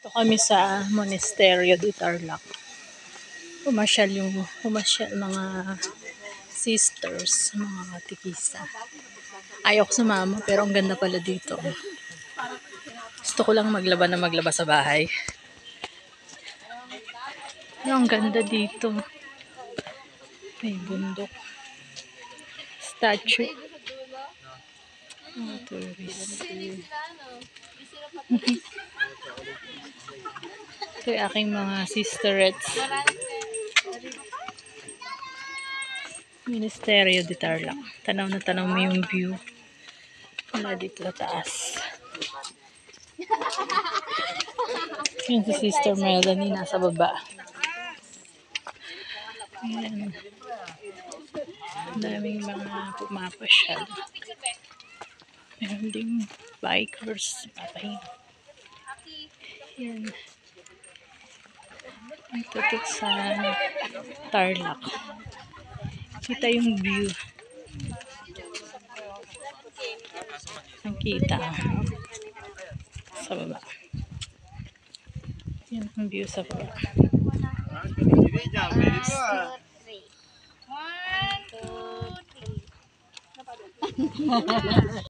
Ito kami sa Monasterio de Tarlac. Pumasyal mga sisters, mga katikisa. Ayaw ko sumama pero ang ganda pala dito. Gusto ko lang maglaba sa bahay. Pero ang ganda dito. May bundok. Statue. Ito yung aking mga sisterettes. Monasterio de Tarlac. Tanaw na tanaw mo yung view. Wala dito sa taas. Yung si Sister Melanie nasa baba. Ayan. Daming mga pumapasyal. Meron ding bikers. Ayan. Ito sa Tarlac. Kita yung view. Ang kita sa baba. Yan ang view sa baba. 1, 2, 3.